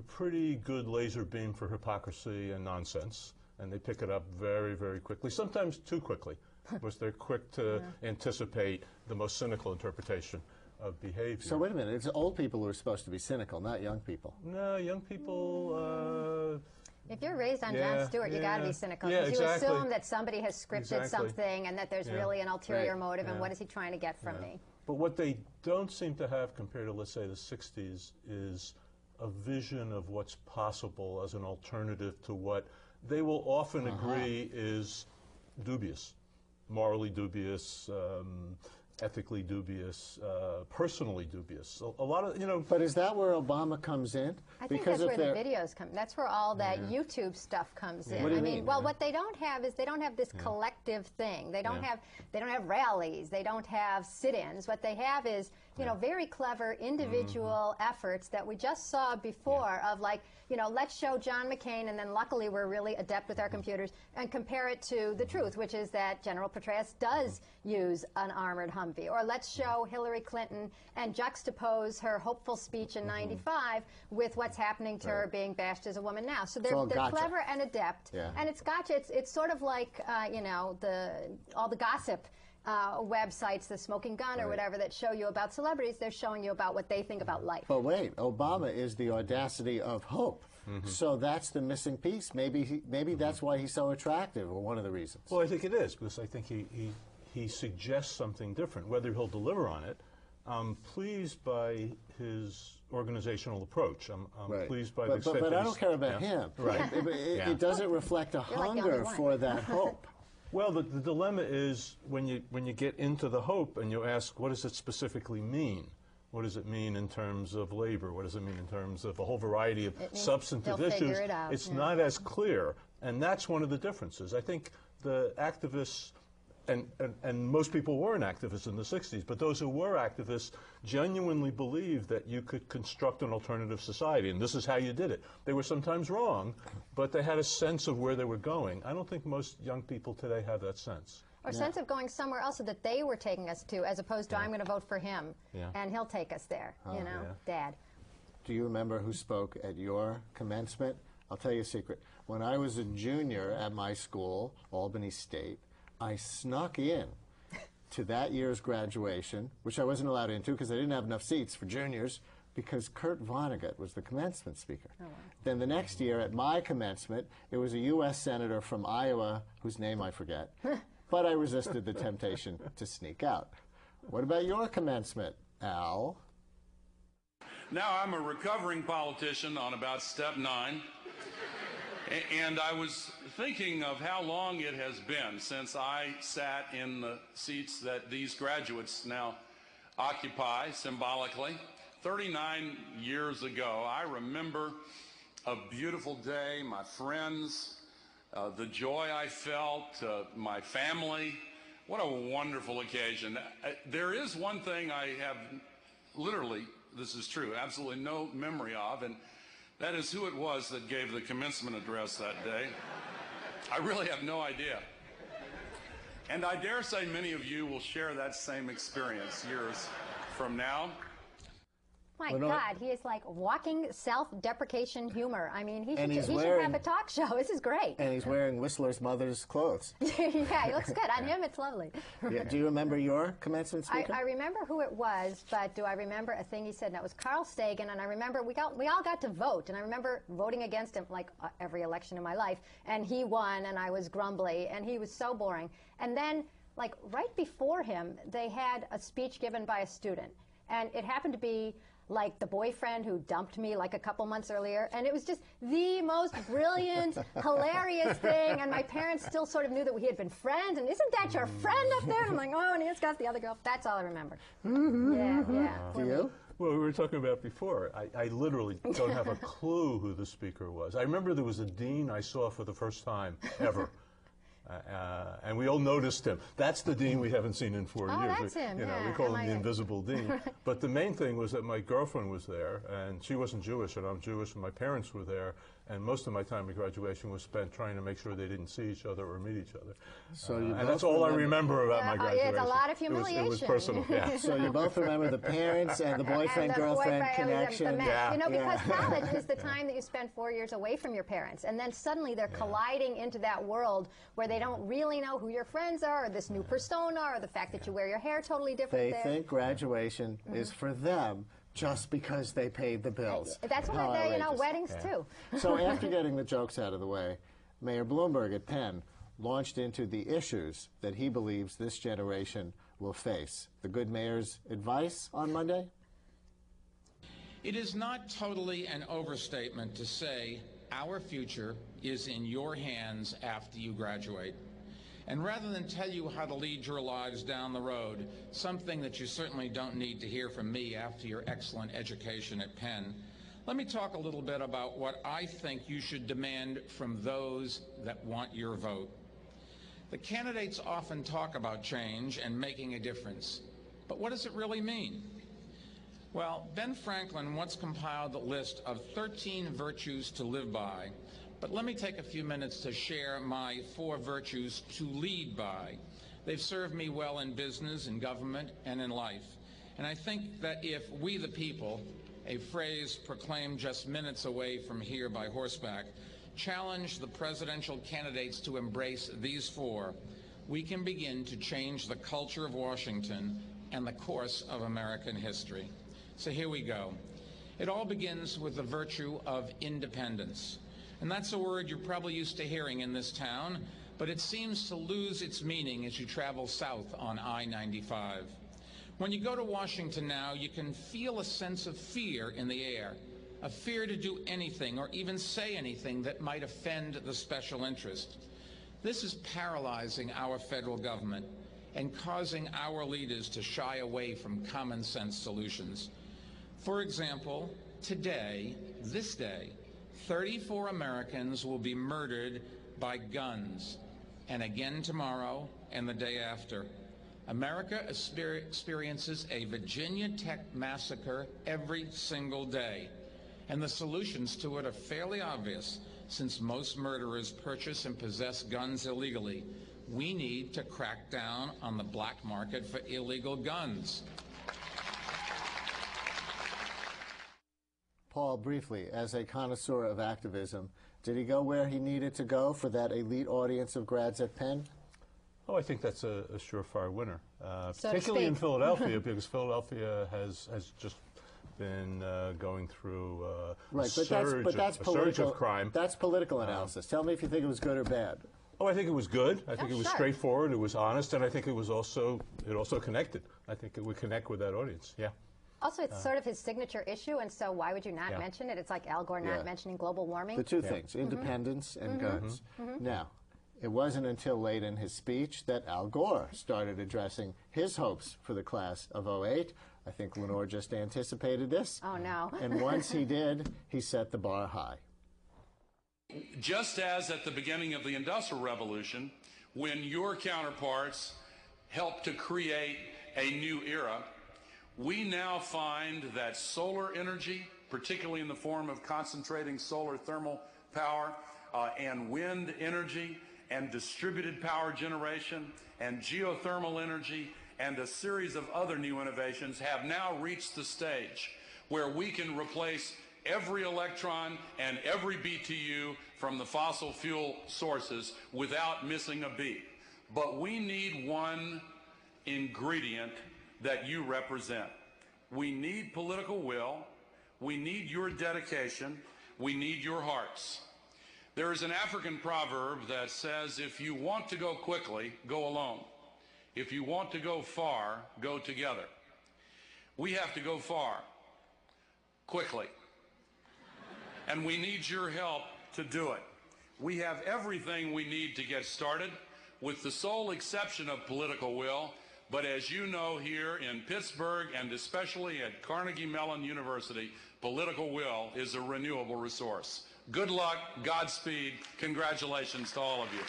pretty good laser beam for hypocrisy and nonsense, and they pick it up very, very quickly. Sometimes too quickly, because they're quick to anticipate the most cynical interpretation of behavior. So wait a minute, it's old people who are supposed to be cynical, not young people. No, young people. If you're raised on Jon Stewart, you got to be cynical. Because you assume that somebody has scripted something and that there's really an ulterior motive, and what is he trying to get from me? But what they don't seem to have compared to, let's say, the '60s is a vision of what's possible as an alternative to what they will often agree is dubious, morally dubious, ethically dubious, personally dubious. A lot of, you know. But is that where Obama comes in? I think that's where the videos come. That's where all that YouTube stuff comes in. What do you mean? Well, what they don't have is they don't have this collective thing. They don't have rallies. They don't have sit-ins. What they have is, you know, very clever individual efforts that we just saw before of like, you know, let's show John McCain, and then luckily we're really adept with our computers, and compare it to the truth, which is that General Petraeus does use an armored Humvee. Or let's show Hillary Clinton and juxtapose her hopeful speech in '95 with what's happening to her being bashed as a woman now. So they're clever and adept, and it's gotcha. It's sort of like you know, all the gossip websites, the Smoking Gun or whatever, that show you about celebrities. They're showing you about what they think about life. But wait, Obama is the audacity of hope. So that's the missing piece. Maybe that's why he's so attractive, or one of the reasons. Well, I think it is, because I think he suggests something different. Whether he'll deliver on it, I'm pleased by his organizational approach. I'm pleased by the extent but I don't care about him. It doesn't reflect a hunger for that hope. Well, the dilemma is when you get into the hope and you ask, what does it specifically mean? What does it mean in terms of labor? What does it mean in terms of a whole variety of substantive issues? It's not as clear, and that's one of the differences. I think the activists, and most people weren't activists in the 60s, but those who were activists genuinely believed that you could construct an alternative society, and this is how you did it. They were sometimes wrong, but they had a sense of where they were going. I don't think most young people today have that sense. Or sense of going somewhere else that they were taking us to, as opposed to I'm going to vote for him, and he'll take us there, you know, Dad. Do you remember who spoke at your commencement? I'll tell you a secret. When I was a junior at my school, Albany State, I snuck in to that year's graduation, which I wasn't allowed into because I didn't have enough seats for juniors, because Kurt Vonnegut was the commencement speaker. Oh, wow. Then the next year at my commencement, it was a U.S. senator from Iowa, whose name I forget. But I resisted the temptation to sneak out. What about your commencement, Al? Now I'm a recovering politician on about step 9. And I was thinking of how long it has been since I sat in the seats that these graduates now occupy symbolically. 39 years ago, I remember a beautiful day, my friends, the joy I felt, my family. What a wonderful occasion. There is one thing I have literally, this is true, absolutely no memory of, and that is who it was that gave the commencement address that day. I really have no idea. And I dare say many of you will share that same experience years from now. My God, he is like walking self-deprecation humor. I mean, he should have a talk show. This is great. And he's wearing Whistler's mother's clothes. Yeah, he looks good. On him, it's lovely. Yeah. Do you remember your commencement speaker? I remember who it was, but do I remember a thing he said? And that was Carl Sagan, and I remember we all got to vote, and I remember voting against him like every election in my life, and he won, and I was grumbly, and he was so boring. And then, like, right before him, they had a speech given by a student, and it happened to be like the boyfriend who dumped me like a couple months earlier, and it was just the most brilliant, hilarious thing, and my parents still sort of knew that we had been friends, and isn't that your friend up there? And I'm like, oh, and he's got the other girl. That's all I remember. Yeah. Do you? Well, we were talking about before. I literally don't have a clue who the speaker was. I remember there was a dean I saw for the first time ever. And we all noticed him. That's the dean we haven't seen in 4 years. That's him, we call him the invisible dean. But the main thing was that my girlfriend was there, and she wasn't Jewish, and I'm Jewish, and my parents were there, and most of my time at graduation was spent trying to make sure they didn't see each other or meet each other. So and that's all I remember about my graduation. It's a lot of humiliation. It was personal, yeah. So you both remember the parents and the boyfriend-girlfriend connection. You know, because college is the time that you spend 4 years away from your parents, and then suddenly they're colliding into that world where they don't really know who your friends are, or this new persona, or the fact that you wear your hair totally different. They think graduation is for them just because they paid the bills. That's why they're, weddings too. So after getting the jokes out of the way, Mayor Bloomberg at Penn launched into the issues that he believes this generation will face. The good mayor's advice on Monday? It is not totally an overstatement to say our future is in your hands after you graduate. And rather than tell you how to lead your lives down the road, something that you certainly don't need to hear from me after your excellent education at Penn, let me talk a little bit about what I think you should demand from those that want your vote. The candidates often talk about change and making a difference, but what does it really mean? Well, Ben Franklin once compiled a list of 13 virtues to live by. But let me take a few minutes to share my 4 virtues to lead by. They've served me well in business, in government, and in life. And I think that if we the people, a phrase proclaimed just minutes away from here by horseback, challenge the presidential candidates to embrace these 4, we can begin to change the culture of Washington and the course of American history. So here we go. It all begins with the virtue of independence. And that's a word you're probably used to hearing in this town, but it seems to lose its meaning as you travel south on I-95. When you go to Washington now, you can feel a sense of fear in the air, a fear to do anything or even say anything that might offend the special interest. This is paralyzing our federal government and causing our leaders to shy away from common sense solutions. For example, today, this day, 34 Americans will be murdered by guns, and again tomorrow and the day after. America experiences a Virginia Tech massacre every single day, and the solutions to it are fairly obvious since most murderers purchase and possess guns illegally. We need to crack down on the black market for illegal guns. Paul, briefly, as a connoisseur of activism, did he go where he needed to go for that elite audience of grads at Penn? Oh, I think that's a surefire winner, So particularly in Philadelphia, because Philadelphia has just been going through a surge of crime. That's political analysis. Tell me if you think it was good or bad. Oh, I think it was good. I think it was straightforward. It was honest, and I think it was also connected. I think it would connect with that audience. Yeah. Also, it's sort of his signature issue, and so why would you not mention it? It's like Al Gore not mentioning global warming. The two things, independence and guns. Now, it wasn't until late in his speech that Al Gore started addressing his hopes for the class of '08. I think Lenore just anticipated this. Oh, no. And once he did, he set the bar high. Just as at the beginning of the Industrial Revolution, when your counterparts helped to create a new era, we now find that solar energy, particularly in the form of concentrating solar thermal power and wind energy and distributed power generation and geothermal energy and a series of other new innovations have now reached the stage where we can replace every electron and every BTU from the fossil fuel sources without missing a beat. But we need one ingredient that you represent. We need political will, we need your dedication, we need your hearts. There is an African proverb that says, if you want to go quickly, go alone. If you want to go far, go together. We have to go far, quickly. And we need your help to do it. We have everything we need to get started, with the sole exception of political will. But as you know, here in Pittsburgh and especially at Carnegie Mellon University, political will is a renewable resource. Good luck, Godspeed, congratulations to all of you.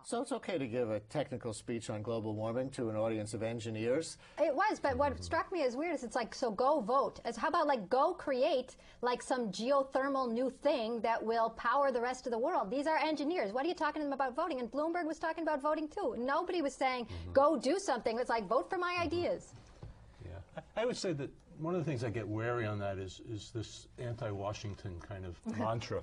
So it's okay to give a technical speech on global warming to an audience of engineers? It was, but what struck me as weird is it's like, so go vote. How about like go create like some geothermal new thing that will power the rest of the world? These are engineers. What are you talking to them about voting? And Bloomberg was talking about voting too. Nobody was saying, go do something. It's like, vote for my ideas. Yeah, I would say that one of the things I get wary on that is this anti-Washington kind of mantra.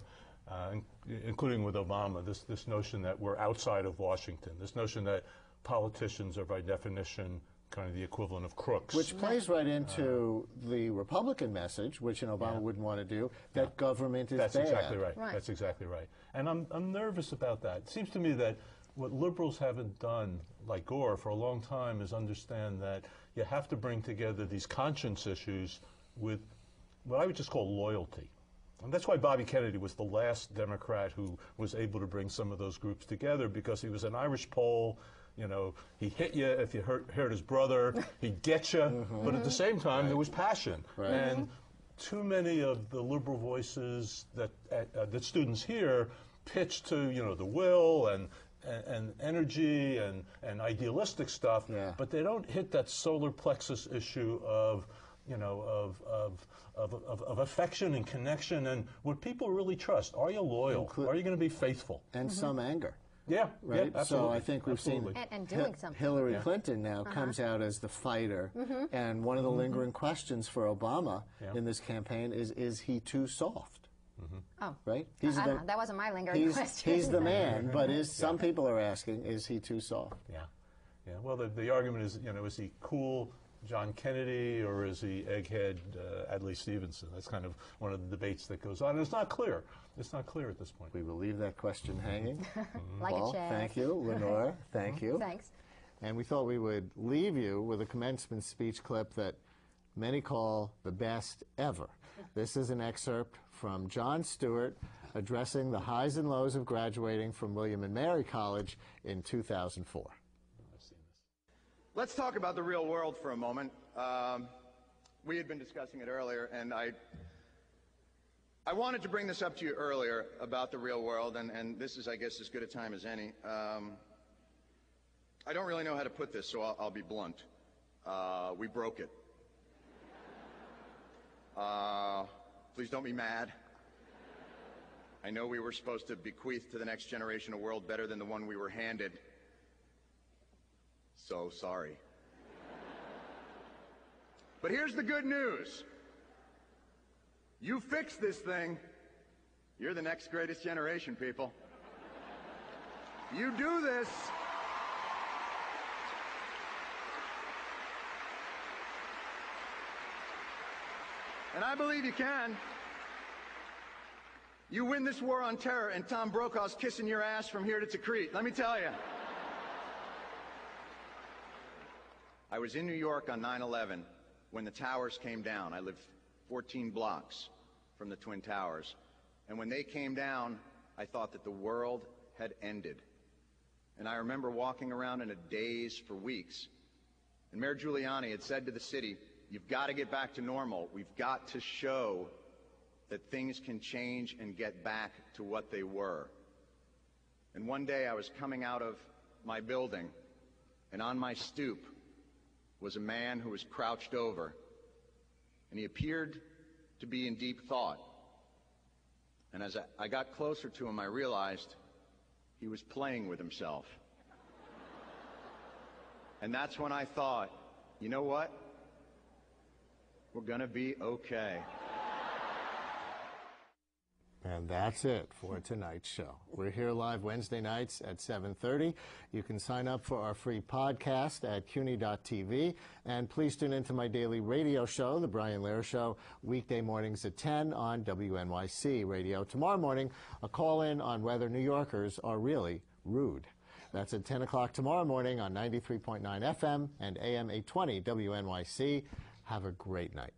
Including with Obama, this notion that we're outside of Washington, this notion that politicians are by definition kind of the equivalent of crooks. Which plays right into the Republican message, which an Obama wouldn't want to do, that government is bad. That's exactly right. That's exactly right. And I'm nervous about that. It seems to me that what liberals haven't done, like Gore, for a long time is understand that you have to bring together these conscience issues with what I would just call loyalty. And that's why Bobby Kennedy was the last Democrat who was able to bring some of those groups together, because he was an Irish Pole. You know, he hit you if you hurt his brother. He'd get you. But at the same time, there was passion. And too many of the liberal voices that students hear pitch to, you know, the will and energy and idealistic stuff, but they don't hit that solar plexus issue of, you know, of affection and connection and what people really trust. Are you loyal? Are you going to be faithful? And some anger. Yeah, right. Yeah, so I think we've seen and doing something. Hillary Clinton now comes out as the fighter, and one of the lingering questions for Obama in this campaign is he too soft? Oh, right. That wasn't my lingering question. He's the man, but some people are asking, is he too soft? Yeah, yeah. Well, the argument is, you know, is he cool John Kennedy, or is he egghead Adlai Stevenson? That's kind of one of the debates that goes on. And it's not clear. It's not clear at this point. We will leave that question hanging. Like Paul, a chair. thank you. Lenore, thank you. Thanks. And we thought we would leave you with a commencement speech clip that many call the best ever. This is an excerpt from Jon Stewart addressing the highs and lows of graduating from William and Mary College in 2004. Let's talk about the real world for a moment. We had been discussing it earlier, and I wanted to bring this up to you earlier about the real world, and this is, I guess, as good a time as any. I don't really know how to put this, so I'll be blunt. We broke it. Please don't be mad. I know we were supposed to bequeath to the next generation a world better than the one we were handed. So sorry. But here's the good news. You fix this thing, you're the next greatest generation, people. You do this. And I believe you can. You win this war on terror, and Tom Brokaw's kissing your ass from here to Tikrit. Let me tell you. I was in New York on 9/11 when the towers came down. I lived 14 blocks from the Twin Towers. And when they came down, I thought that the world had ended. And I remember walking around in a daze for weeks. And Mayor Giuliani had said to the city, "You've got to get back to normal. We've got to show that things can change and get back to what they were." And one day I was coming out of my building, and on my stoop was a man who was crouched over, and he appeared to be in deep thought. And as I got closer to him, I realized he was playing with himself. And that's when I thought, you know what? We're gonna be okay. And that's it for tonight's show. We're here live Wednesday nights at 7:30. You can sign up for our free podcast at CUNY.TV. And please tune into my daily radio show, The Brian Lehrer Show, weekday mornings at 10 on WNYC Radio. Tomorrow morning, a call-in on whether New Yorkers are really rude. That's at 10 o'clock tomorrow morning on 93.9 FM and AM 820 WNYC. Have a great night.